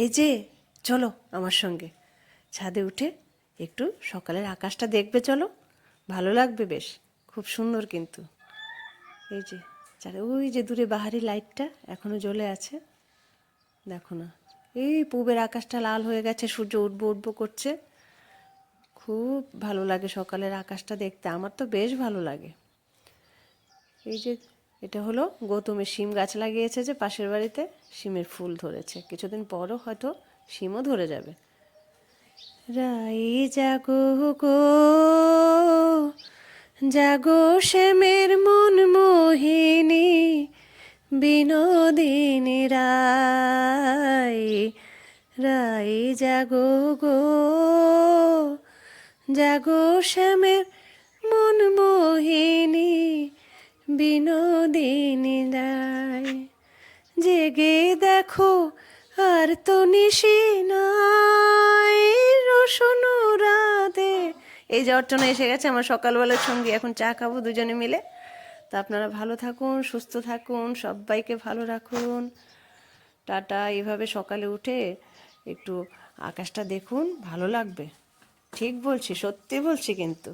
এই যে চলো আমার সঙ্গে ছাদে উঠে একটু সকালের আকাশটা দেখবে, চলো, ভালো লাগবে বেশ, খুব সুন্দর কিন্তু। এই যে ওই যে দূরে বাহারি লাইটটা এখনো জ্বলে আছে, দেখো না, এই পূবের আকাশটা লাল হয়ে গেছে, সূর্য উঠবো উঠবো করছে। খুব ভালো লাগে সকালের আকাশটা দেখতে, আমার তো বেশ ভালো লাগে। এই যে এটা হলো গৌতমের শিম গাছ লাগিয়েছে যে পাশের বাড়িতে, শিমের ফুল ধরেছে, কিছুদিন পরও হয়তো শিমও ধরে যাবে। রাই জাগো গো, জাগো শ্যামের মন মোহিনী, বিনোদিনী রাই, রাই জাগো গো, জাগো শ্যামের মন মোহিনী, বিনোদিনী রাই। জেগে দেখো আর তো নিশি নাই, রোশন রাধে। এই যে অর্চনা এসে গেছে আমার সকালবেলার সঙ্গী, এখন চা খাবো দুজনে মিলে। তা আপনারা ভালো থাকুন, সুস্থ থাকুন, সবাইকে ভালো রাখুন, টাটা। এইভাবে সকালে উঠে একটু আকাশটা দেখুন, ভালো লাগবে, ঠিক বলছি, সত্যি বলছি কিন্তু।